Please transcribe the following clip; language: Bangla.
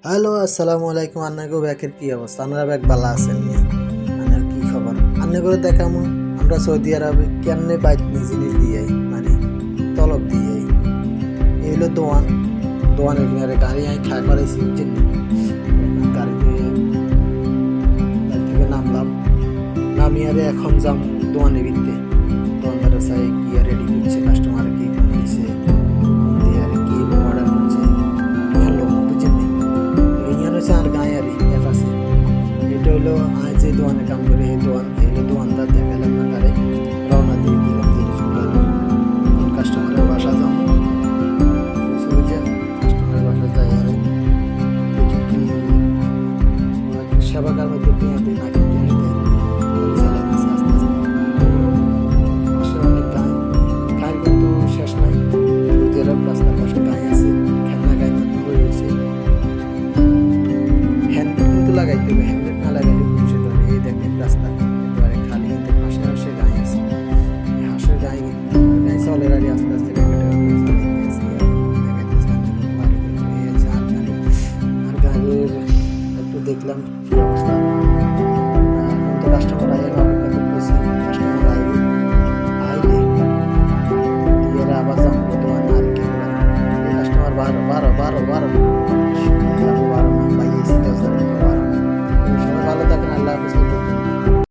হ্যালো, আসসালামু আলাইকুম। আন্নাগো ব্যাকের কি অবস্থা? আপনারা ব্যাক ভালো আছেন নি? আন্নার কি খবর? আন্নাগো দেখামু আমরা সৌদি আরবে কেমনে বাইক জিনিস দিয়াই মানে তলব দিয়াই। এই হলো দোয়ানের কিনারে গাড়ি আমি খায় পারাইছি বুঝছেন নি? গাড়িতে গাড়ি থেকে নামলাম, নামিয়ারে এখন যাম দোয়ানের ভিতরে। দোয়ানদার চাই কি রেডি করছে, কাস্টমার কি ফোন দিছে, আর কি অর্ডার করছে, হ্যালো বুঝছেন নি? ইয়ার হচ্ছে আর গায়ে আর অ্যাপ আছে। এটা হলো আজ যে দোয়ানে কাম করে এই হলো দোয়ানদার দেখালাম না তারে রওনা দিয়ে দিলাম জিনিসগুলো। এখন কাস্টমারের বাসা যাম, বুঝছেন? কাস্টমারের বাসা যাই আর দেখি কি সেবাকার মধ্যে পেঁয়াদি না কিন্তু চালাইতেছে আস্তে আস্তে। পাশে অনেক গায়ে গায়ে কিন্তু শেষ নাই, যেরকম রাস্তার পাশে গায়ে আছে, খেলনা গায়ে তো হয়ে গেছে। হ্যান্ডেল কিন্তু লাগাইতে হবে, হ্যান্ডেল না লাগাইলে পুষে ধরে। এই দেখেন রাস্তা একেবারে খালি, কিন্তু পাশে পাশে গায়ে আছে। হাঁসের গায়ে গায়ে চলে গাড়ি আস্তে আস্তে আর গাড়ির একটু দেখলাম কি অবস্থা। এখন তো কাস্টমার আগে না